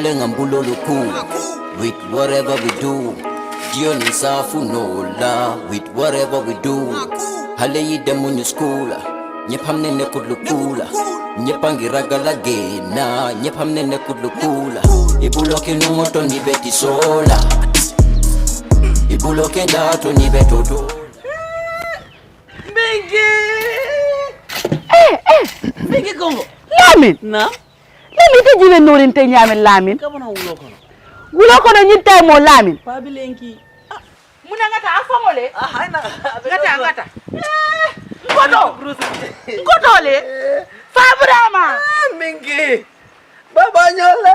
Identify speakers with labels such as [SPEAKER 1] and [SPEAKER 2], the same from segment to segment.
[SPEAKER 1] Sole ngambulo luku. With whatever we do. Jioni safu nola. With whatever we do. Hale yide munyu skula. Nyepamne ne kudlukula. Nyepangiragala gena. Nyepamne ne kudlukula. Ibuloke numoto ni beti sola. Ibuloke dato ni betoto.
[SPEAKER 2] Bigi Congo.
[SPEAKER 3] Lamin.
[SPEAKER 2] Na?
[SPEAKER 3] Lamin te jibe norin te nyamen Lamin.
[SPEAKER 2] Kabana wulo kono.
[SPEAKER 3] Wulo kono nyinta mo Lamin.
[SPEAKER 2] Pabilenki.
[SPEAKER 3] Muna ngata afamole.
[SPEAKER 2] Haina.
[SPEAKER 3] Ngata. Ngoto le. Fabrama.
[SPEAKER 2] Mingi. Baba nyole.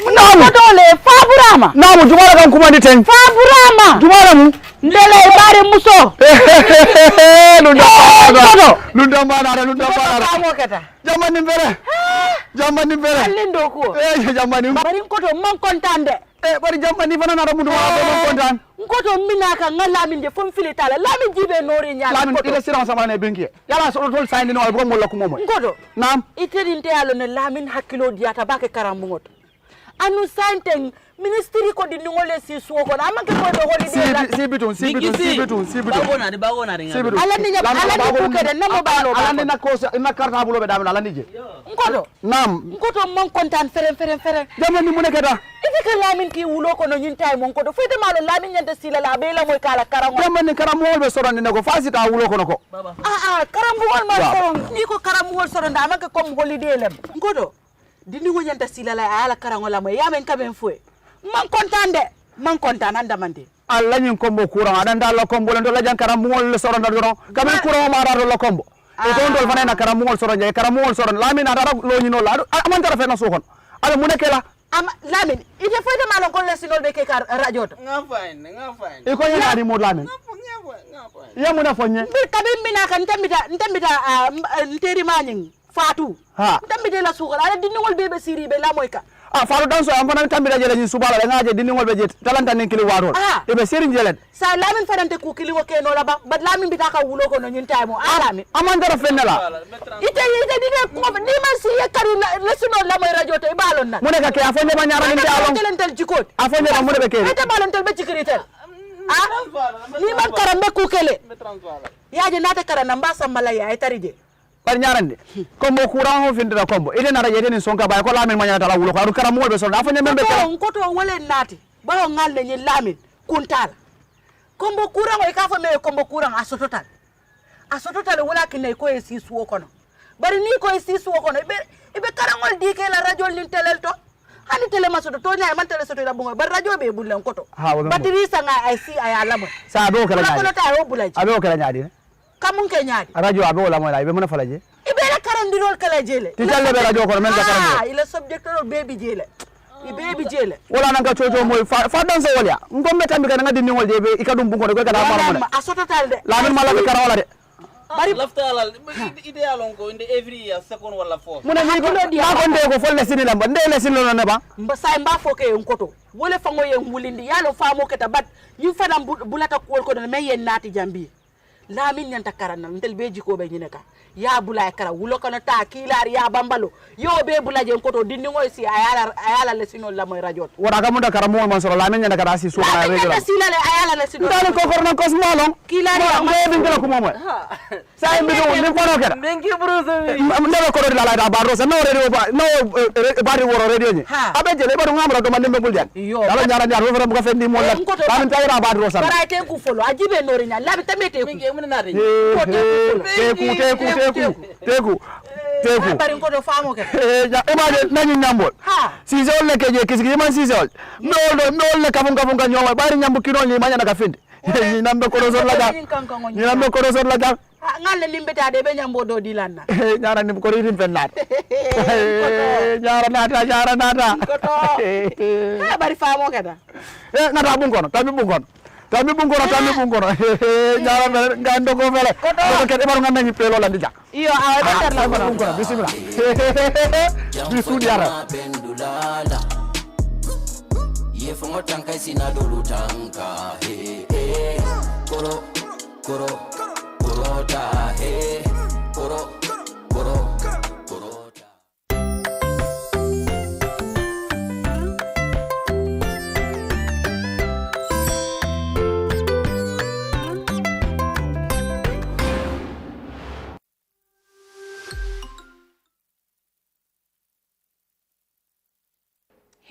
[SPEAKER 3] Ngoto le Fabrama.
[SPEAKER 4] Namu jumara kan kuma diten.
[SPEAKER 3] Fabrama.
[SPEAKER 4] Jumara mu.
[SPEAKER 3] Ndele bare muso.
[SPEAKER 4] Lunda mbara.
[SPEAKER 3] Famo kata.
[SPEAKER 4] Jamani mbere.
[SPEAKER 3] Alindo ko.
[SPEAKER 4] Jamani.
[SPEAKER 3] Bari ngoto man kontande.
[SPEAKER 4] Bari jamani fana na mundu ma kontan.
[SPEAKER 3] Ngoto minaka ngalamin de fom filitala. Lamin jibe nori nyala.
[SPEAKER 4] Lamin ila siran sama ne benki. Yala so tol sayndi no ko mo lakko momo.
[SPEAKER 3] Ngoto.
[SPEAKER 4] Nam.
[SPEAKER 3] Itedinte yalo ne Lamin hakilo diata bake karambugot. Anu sainteng ministry ko di ngole si suko na amanke ko do holiday
[SPEAKER 4] si bitun
[SPEAKER 2] bagona de
[SPEAKER 3] ala ni ko kede namo balo
[SPEAKER 4] ala ni na ko ina karta bulo be damen ala ni je
[SPEAKER 3] ngodo
[SPEAKER 4] nam
[SPEAKER 3] ngoto mon kontan feren
[SPEAKER 4] jamani mu nekata
[SPEAKER 3] ite ka Lamin ki wulo ko no nyinta mon ko do fete malo Lamin nyanta sila la be la moy kala karango
[SPEAKER 4] jamani karamol be sorande ne ko fasi ka wulo ko nako
[SPEAKER 3] karambuwol ma soron ni ko karambuwol soron da amanke kom holiday lem ngodo dindi wo nyanta sila la ala karango la moy yamen kaben fue man kontan anda mande
[SPEAKER 4] alla nyin kombo courant adanda la kombo len do la jankara mol soron do kamen courant ma rado la kombo e ko ndol fana na kara mol soron je kara mol soron Lamin ada lo nyino la amanta ra fena sokon ala mu nekela
[SPEAKER 3] Lamin ite foyde malon ko lesinol be ke kar radio to
[SPEAKER 2] nga fine
[SPEAKER 4] e ko yana di mod Lamin ya mu na fonye
[SPEAKER 3] bir kabin mina kan tambita nteri maning Fatu tambite la sukol ala dinngol bebe siri be la moy ka
[SPEAKER 4] faru dan so am fana tambita jele ni subala la ngaje dinngol be jet talanta nen kili warol e be seri jelet
[SPEAKER 3] sa Lamin fadante ku kili wo ke no la ba Lamin bita ka wulo ko no nyin taymo Lamin
[SPEAKER 4] amandara fennela
[SPEAKER 3] ite dine ko ni man si yakari lesino la moy radio to e balon na
[SPEAKER 4] mu ne ka ke afonye ba nyara ni alon
[SPEAKER 3] telentel jikot
[SPEAKER 4] afonye ba mu de be ke
[SPEAKER 3] ite balon tel be jikritel ni man karambe ku kele yaje nata karana mbasa malaya e tarije
[SPEAKER 4] par ñarande kombo courant ho findira kombo ide nara yede ni sonka bay ko Lamin manya tala wulo ko adu karam wolbe sol afanya membe
[SPEAKER 3] ko to wole nati bawo ngal le ni Lamin kuntal kombo courant o ka fa me kombo courant asototal wala kinay ko e sisu kono bari ni ko e sisu kono ibe karangol dike la radio lin telel to hani tele masoto to nyaay man tele soto la bungo bar radio be bulan koto batiri sanga ay si ay alamo
[SPEAKER 4] sa do kala
[SPEAKER 3] nyaadi ko ta o bulaji
[SPEAKER 4] abe o kala nyaadi
[SPEAKER 3] kamun ke nyaadi
[SPEAKER 4] radio abe wala moy la ibe mona falaje
[SPEAKER 3] ibe la karandirol kala jele
[SPEAKER 4] ti talle be radio ko men ka karandi
[SPEAKER 3] ile subjector baby jele baby jele
[SPEAKER 4] wala nanga coco moy fa dan so wolya ngombe tambi kana ngadi ni wolje be ikadum bungo de ko kada maro mo
[SPEAKER 3] asototal de
[SPEAKER 4] Lamin mala be karawala de
[SPEAKER 2] bari laftalal ideal on ko inde every year second wala fourth
[SPEAKER 4] muna ni ko de ko folle sini lamba ndele sini lo ne ba
[SPEAKER 3] say mba foke en koto wole fango yen wulindi yalo famo keta bat yu fana bulata ko ko me yen nati jambi Lamin nyanta karana ndel be jiko be nyineka ya bulay kara wulo kono ta kilar ya bambalo yo be bulaje koto dindi ngoy si ayala le sino la moy radio
[SPEAKER 4] wara ka munda kara mo man soro Lamin nyanta kara si so na radio
[SPEAKER 3] la sila le ayala le sino
[SPEAKER 4] dal ko korno ko smolon
[SPEAKER 3] kilar ya
[SPEAKER 4] mo be ngala ko momo say mi do ni ko no kera
[SPEAKER 2] mengi bruzo
[SPEAKER 4] ndebe ko do la da ba rosa no radio ba no bari woro radio ni abe jele ba do ngamra do man nembe buljan dala nyara nyar wo ko fendi mo la Lamin tayra ba rosa
[SPEAKER 3] bara te ku folo ajibe nori nya labi tamete ku
[SPEAKER 4] teku
[SPEAKER 3] bari ko do famo ke
[SPEAKER 4] imagine nani nyambol si zol le keje kisiki man si zol no le kafun ka nyoma bari nyambu kino ni manya na kafindi ni nambe ko zol la ga ni nambe ko zol la ga
[SPEAKER 3] ngalle limbeta de be nyambo do dilanna
[SPEAKER 4] nyara ni ko rin fennat nyara nata
[SPEAKER 3] ko bari famo ke da
[SPEAKER 4] ngata bungono Tami bungono nyara ngando ko fele ko ke baru nganda ni pelo landi jak
[SPEAKER 3] iyo awe beter la
[SPEAKER 4] bungono bismillah bisu diara
[SPEAKER 1] ye fongo tanka sina dolu tanka koro ta koro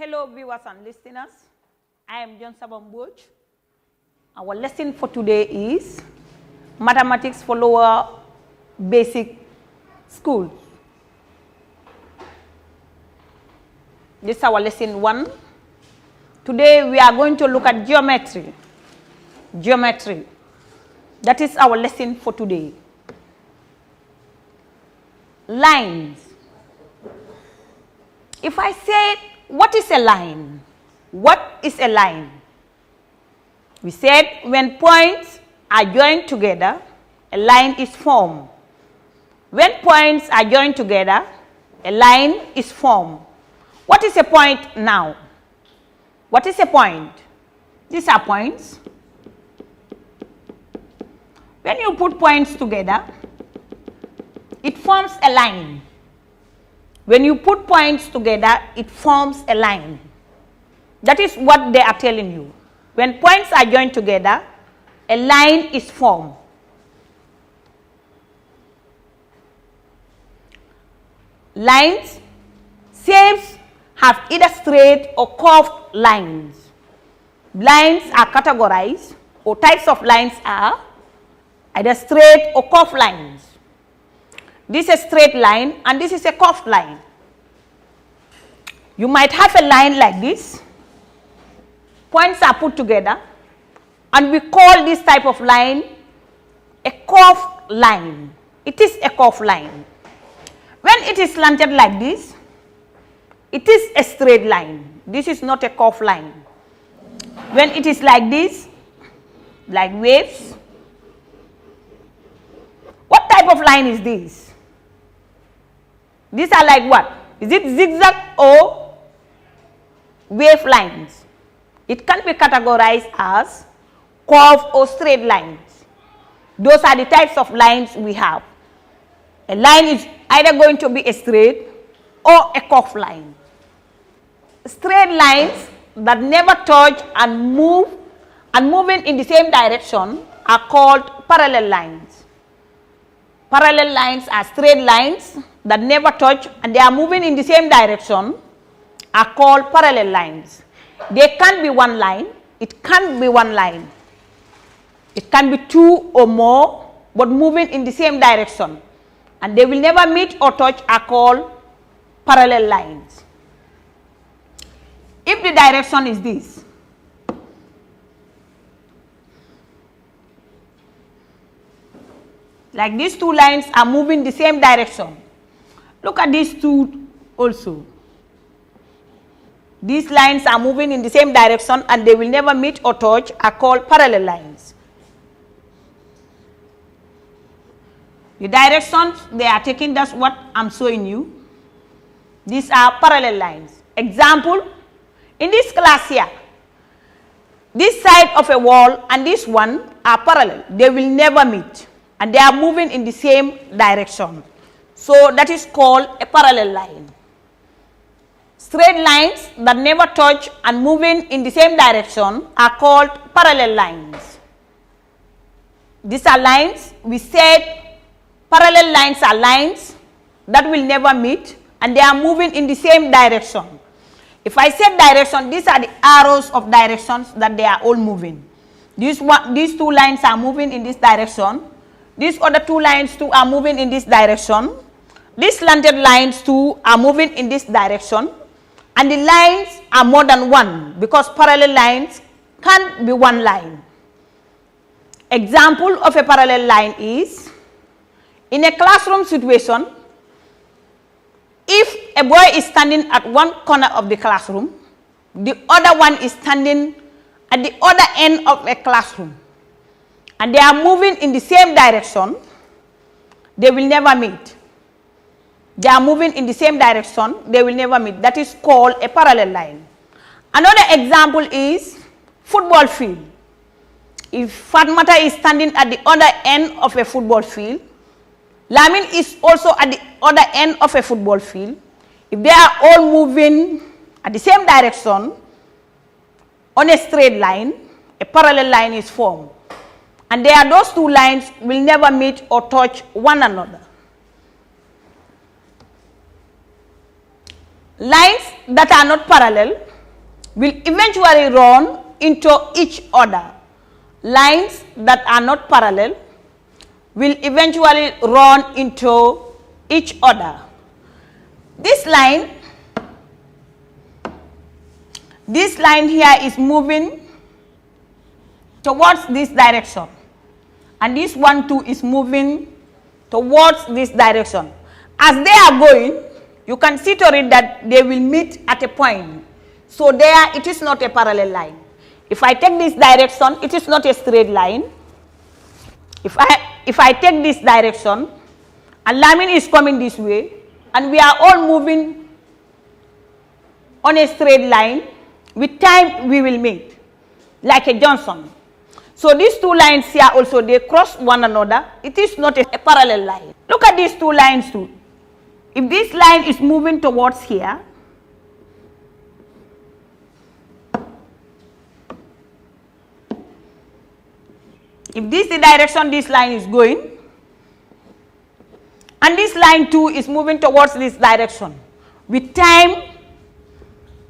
[SPEAKER 5] Hello viewers and listeners, I am John Sabamboj. Our lesson for today is Mathematics for Lower Basic Schools. This is our lesson 1. Today we are going to look at geometry. Geometry. That is our lesson for today. Lines. If I say, what is a line? What is a line? We said when points are joined together, a line is formed. When points are joined together, a line is formed. What is a point now? What is a point? These are points. When you put points together, it forms a line. When you put points together, it forms a line. That is what they are telling you. When points are joined together, a line is formed. Lines, shapes have either straight or curved lines. Lines are categorized, or types of lines are either straight or curved lines. This is a straight line and this is a curved line. You might have a line like this. Points are put together and we call this type of line a curved line. It is a curved line. When it is slanted like this, it is a straight line. This is not a curved line. When it is like this, like waves, what type of line is this? These are like what? Is it zigzag or wave lines? It can be categorized as curved or straight lines. Those are the types of lines we have. A line is either going to be a straight or a curved line. Straight lines that never touch and move and moving in the same direction are called parallel lines. Parallel lines are straight lines that never touch and they are moving in the same direction are called parallel lines. They can be one line, it can be one line. It can be two or more but moving in the same direction and they will never meet or touch are called parallel lines. If the direction is this, like these two lines are moving the same direction. Look at these two also. These lines are moving in the same direction and they will never meet or touch are called parallel lines. The directions they are taking, that's what I'm showing you. These are parallel lines. Example, in this class here, this side of a wall and this one are parallel. They will never meet and they are moving in the same direction. So that is called a parallel line. Straight lines that never touch and moving in the same direction are called parallel lines. These are lines. We said parallel lines are lines that will never meet and they are moving in the same direction. If I said direction, these are the arrows of directions that they are all moving. These two lines are moving in this direction. These other two lines too are moving in this direction. These slanted lines too are moving in this direction. And the lines are more than one because parallel lines can't be one line. Example of a parallel line is, in a classroom situation, if a boy is standing at one corner of the classroom, the other one is standing at the other end of a classroom, and they are moving in the same direction, they will never meet. They are moving in the same direction, they will never meet. That is called a parallel line. Another example is football field. If Fatmata is standing at the other end of a football field, Lamin is also at the other end of a football field. If they are all moving at the same direction on a straight line, a parallel line is formed. And there are those two lines will never meet or touch one another. Lines that are not parallel will eventually run into each other. Lines that are not parallel will eventually run into each other. This line here is moving towards this direction, and this one too is moving towards this direction. As they are going, you can see to it that they will meet at a point. So there it is not a parallel line. If I take this direction, it is not a straight line. If I take this direction, and Lamin is coming this way, and we are all moving on a straight line, with time we will meet, like a junction. So these two lines here also, they cross one another. It is not a parallel line. Look at these two lines too. If this line is moving towards here, if this is the direction this line is going, and this line too is moving towards this direction, with time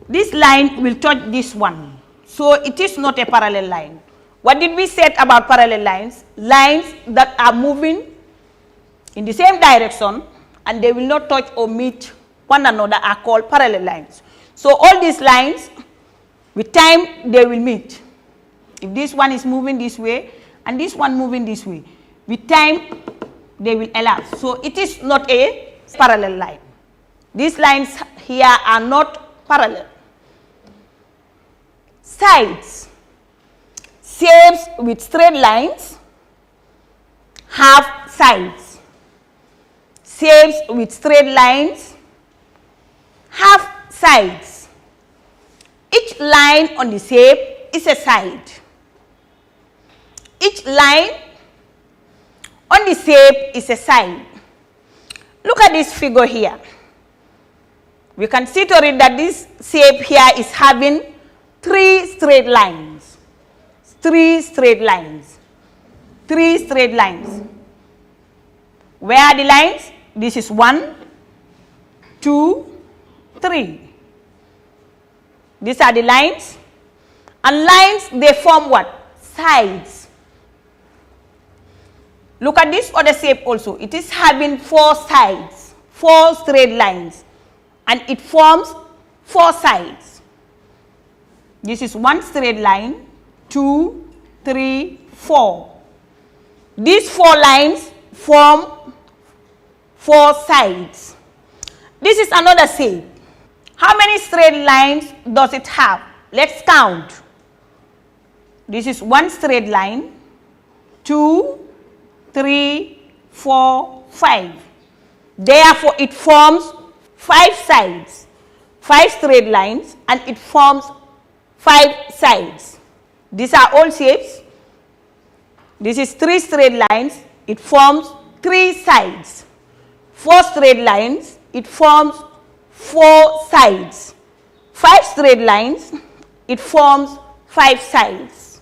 [SPEAKER 5] this line will touch this one. So it is not a parallel line. What did we say about parallel lines? Lines that are moving in the same direction and they will not touch or meet one another are called parallel lines. So all these lines, with time they will meet. If this one is moving this way and this one moving this way, with time they will elapse. So it is not a parallel line. These lines here are not parallel. Sides. Shapes with straight lines have sides. Shapes with straight lines have sides. Each line on the shape is a side. Each line on the shape is a side. Look at this figure here. We can see to it that this shape here is having three straight lines. Three straight lines. Three straight lines. Where are the lines? This is 1, 2, 3. These are the lines. And lines, they form what? Sides. Look at this other shape also. It is having 4 sides, 4 straight lines. And it forms 4 sides. This is 1 straight line, 2, 3, 4. These 4 lines form 4 sides. This is another shape. How many straight lines does it have? Let's count. This is 1 straight line, 2, 3, 4, 5. Therefore, it forms 5 sides, 5 straight lines, and it forms 5 sides. These are all shapes. This is 3 straight lines. It forms 3 sides. 4 straight lines. It forms 4 sides. 5 straight lines. It forms 5 sides.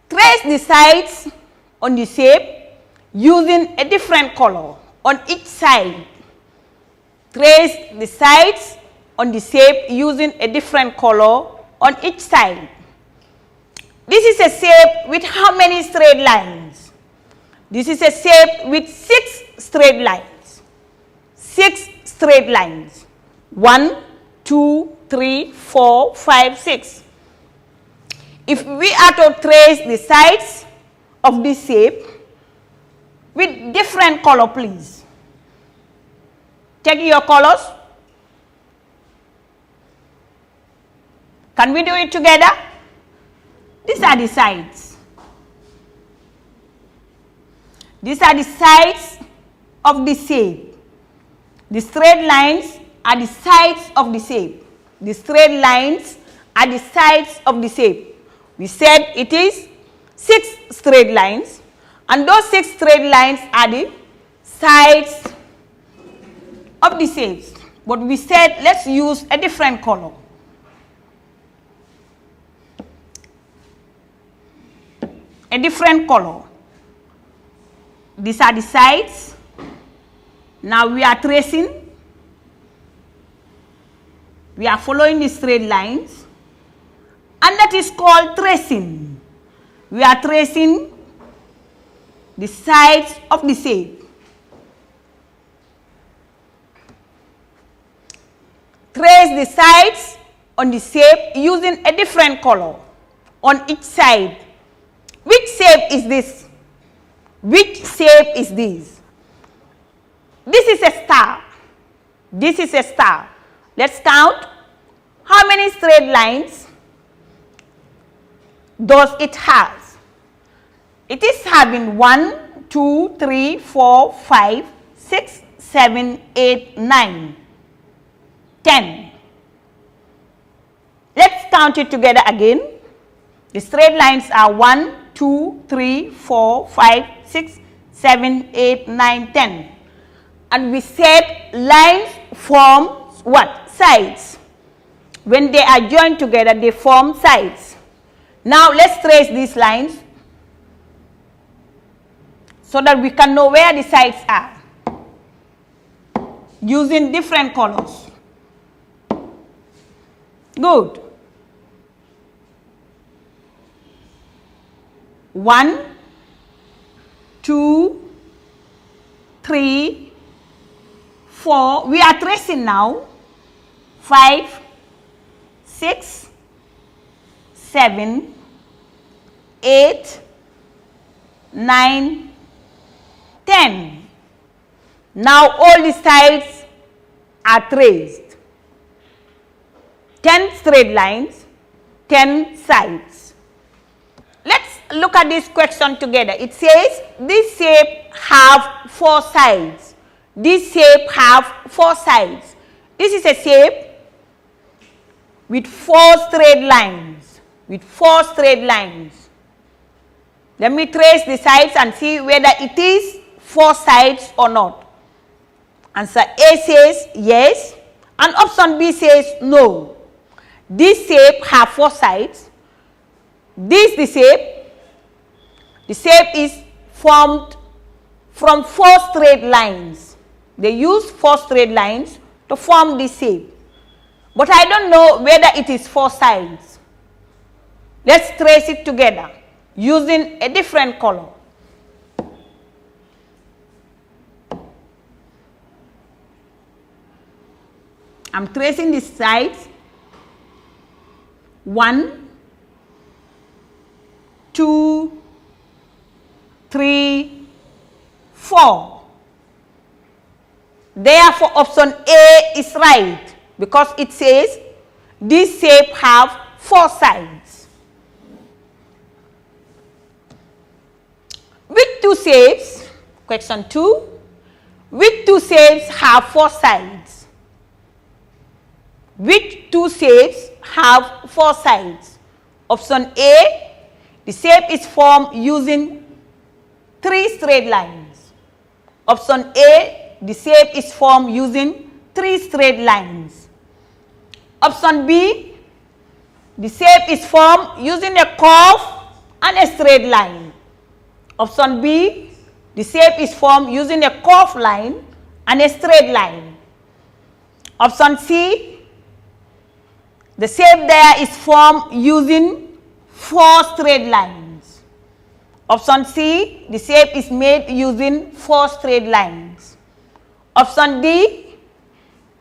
[SPEAKER 5] Trace the sides on the shape using a different color on each side. Trace the sides on the shape using a different color on each side. This is a shape with how many straight lines? This is a shape with 6 straight lines. 6 straight lines. 1, 2, 3, 4, 5, 6. If we are to trace the sides of this shape with different color, please. Take your colors. Can we do it together? These are the sides. These are the sides of the shape. The straight lines are the sides of the shape. The straight lines are the sides of the shape. We said it is 6 straight lines, and those 6 straight lines are the sides of the shapes. But we said let's use a different color. A different color. These are the sides. Now we are tracing. We are following the straight lines, and that is called tracing. We are tracing the sides of the shape. Trace the sides on the shape using a different color on each side. Which shape is this? Which shape is this? This is a star. This is a star. Let's count how many straight lines does it have. It is having 1, 2, 3, 4, 5, 6, 7, 8, 9, 10. Let's count it together again. The straight lines are 1, 2, 3, 4, 5, 6, 7, 8, 9, 10. And we said lines form what? Sides. When they are joined together, they form sides. Now let's trace these lines so that we can know where the sides are using different colors. Good. 1, 2, 3, 4. We are tracing now. 5, 6, 7, 8, 9, 10. Now all the sides are traced. 10 straight lines, 10 sides. Let's look at this question together. It says this shape have 4 sides. This shape have 4 sides. This is a shape with 4 straight lines. With 4 straight lines. Let me trace the sides and see whether it is 4 sides or not. Answer A says yes, and option B says no. This shape have 4 sides. This the shape. The shape is formed from 4 straight lines. They use 4 straight lines to form this shape. But I don't know whether it is 4 sides. Let's trace it together using a different color. I'm tracing the sides. 1, 2, 3, 4. Therefore, option A is right because it says this shape have 4 sides. Which 2 shapes? Question 2. Which 2 shapes have 4 sides? Which 2 shapes have 4 sides? Option A, the shape is formed using 3 straight lines. Option A, the shape is formed using 3 straight lines. Option B, the shape is formed using a curve and a straight line. Option B, the shape is formed using a curved line and a straight line. Option C, the shape there is formed using 4 straight lines. Option C, the shape is made using 4 straight lines. Option D,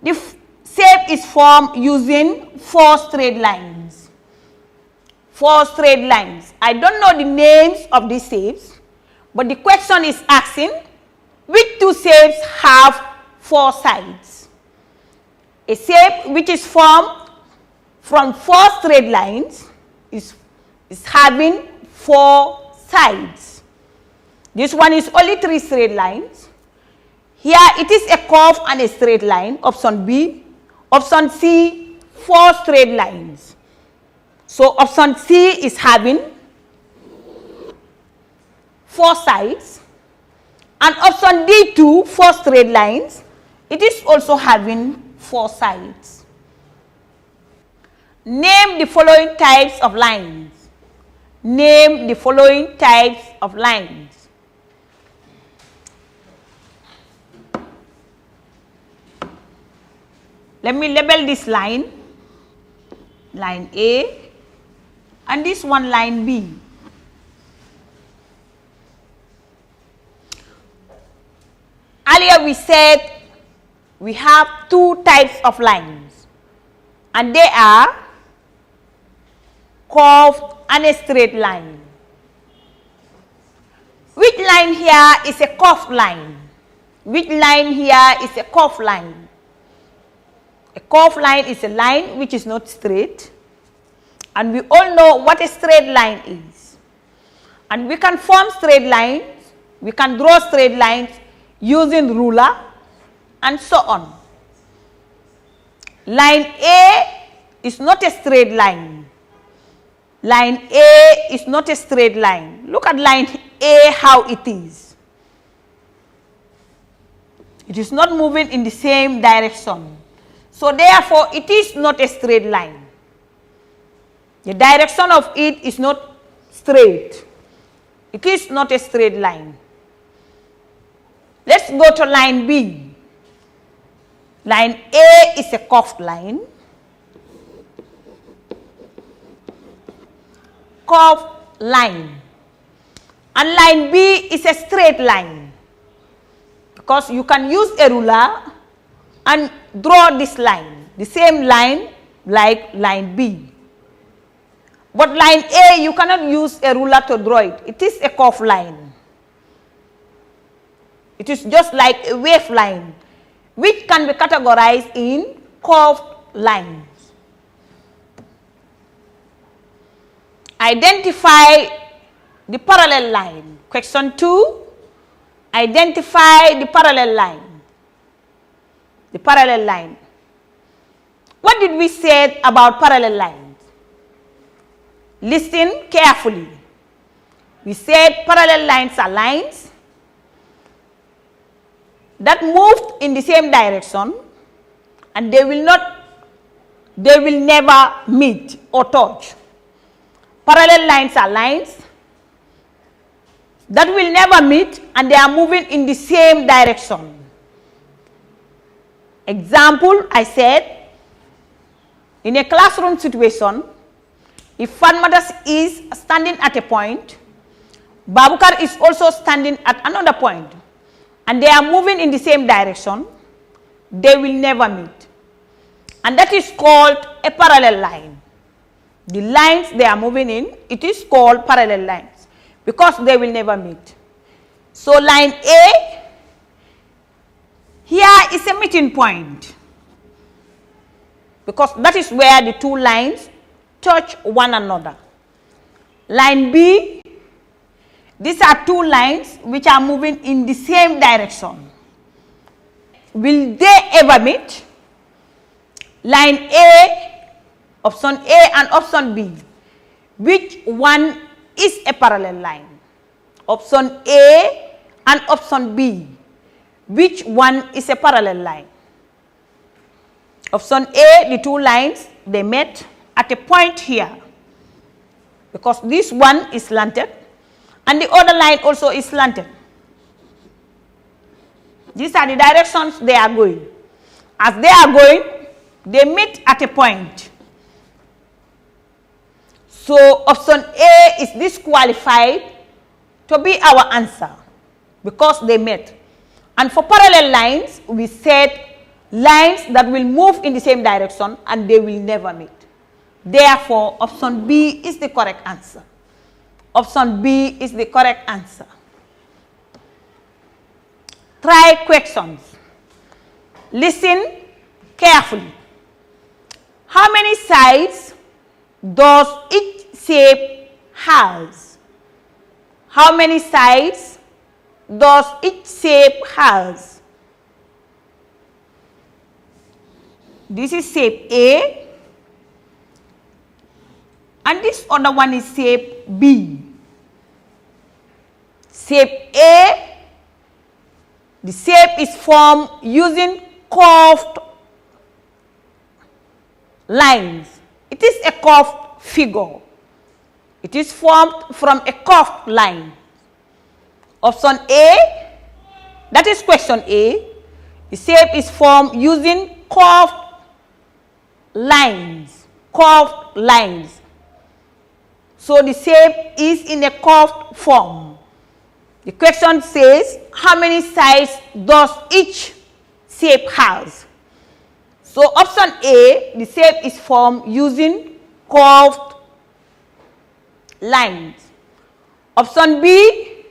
[SPEAKER 5] the shape is formed using 4 straight lines. 4 straight lines. I don't know the names of these shapes, but the question is asking which 2 shapes have 4 sides. A shape which is formed from 4 straight lines is having 4 sides. This one is only 3 straight lines. Here it is a curve and a straight line, option B. Option C, 4 straight lines. So option C is having 4 sides. And option D too, 4 straight lines. It is also having 4 sides. Name the following types of lines. Name the following types of lines. Let me label this line. line A, and this one line B. Earlier we said we have two types of lines, and they are curved and a straight line. Which line here is a curved line? Which line here is a curved line? A curved line is a line which is not straight, and we all know what a straight line is. And we can form straight lines, we can draw straight lines using ruler and so on. Line A is not a straight line. Line A is not a straight line. Look at line A, how it is. It is not moving in the same direction. So therefore, it is not a straight line. The direction of it is not straight. It is not a straight line. Let's go to line B. Line A is a curved line. Curved line. And line B is a straight line, because you can use a ruler and draw this line, the same line like line B. But line A, you cannot use a ruler to draw it. It is a curved line. It is just like a wave line, which can be categorized in curved lines. Identify the parallel line. Question 2. Identify the parallel line. The parallel line. What did we say about parallel lines? Listen carefully. We said parallel lines are lines that moved in the same direction, and they will never meet or touch. Parallel lines are lines that will never meet, and they are moving in the same direction. Example, I said, in a classroom situation, if Fatmatas is standing at a point, Babukar is also standing at another point, and they are moving in the same direction, they will never meet. And that is called a parallel line. The lines they are moving in, it is called parallel lines, because they will never meet. So line A, here is a meeting point, because that is where the two lines touch one another. Line B, these are two lines which are moving in the same direction. Will they ever meet? Line A, option A and option B, which one is a parallel line? Option A and option B, which one is a parallel line? Option A, the two lines, they met at a point here, because this one is slanted and the other line also is slanted. These are the directions they are going. As they are going, they meet at a point. So option A is disqualified to be our answer, because they met. And for parallel lines, we said lines that will move in the same direction and they will never meet. Therefore, option B is the correct answer. Option B is the correct answer. Try questions. Listen carefully. How many sides does each shape has? How many sides does each shape has? This is shape A, and this other one is shape B. Shape A, the shape is formed using curved lines. It is a curved figure. It is formed from a curved line. Option A, that is question A, the shape is formed using curved lines. curved lines. So the shape is in a curved form. The question says, how many sides does each shape has? So option A, the shape is formed using curved lines. Option B,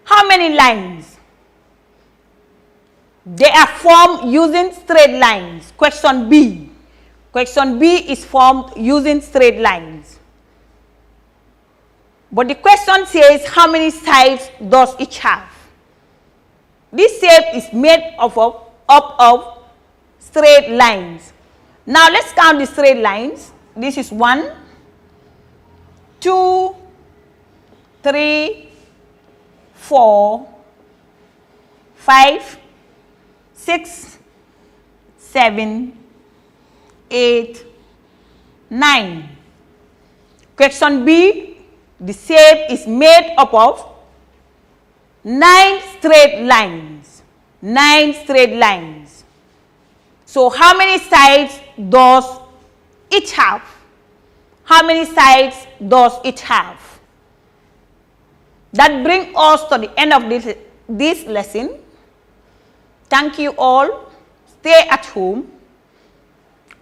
[SPEAKER 5] how many lines? They are formed using straight lines. Question B. Question B is formed using straight lines. But the question says, how many sides does each have? This shape is made up of straight lines. Now let's count the straight lines. This is 1, 2, 3, 4, 5, 6, 7, 8, 9. Question B, the shape is made up of 9 straight lines. 9 straight lines. So how many sides does each have? How many sides does it have? That brings us to the end of this lesson. Thank you all. Stay at home.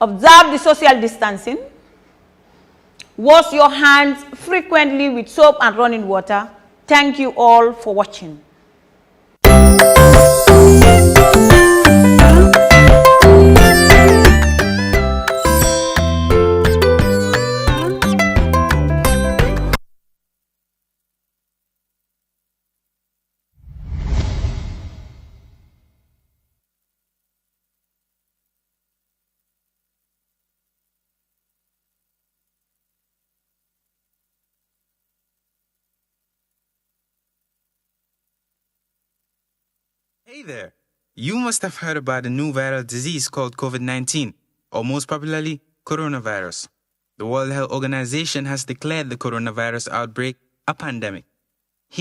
[SPEAKER 5] Observe the social distancing. Wash your hands frequently with soap and running water. Thank you all for watching.
[SPEAKER 6] Hey there! You must have heard about a new viral disease called COVID-19, or most popularly, coronavirus. The World Health Organization has declared the coronavirus outbreak a pandemic.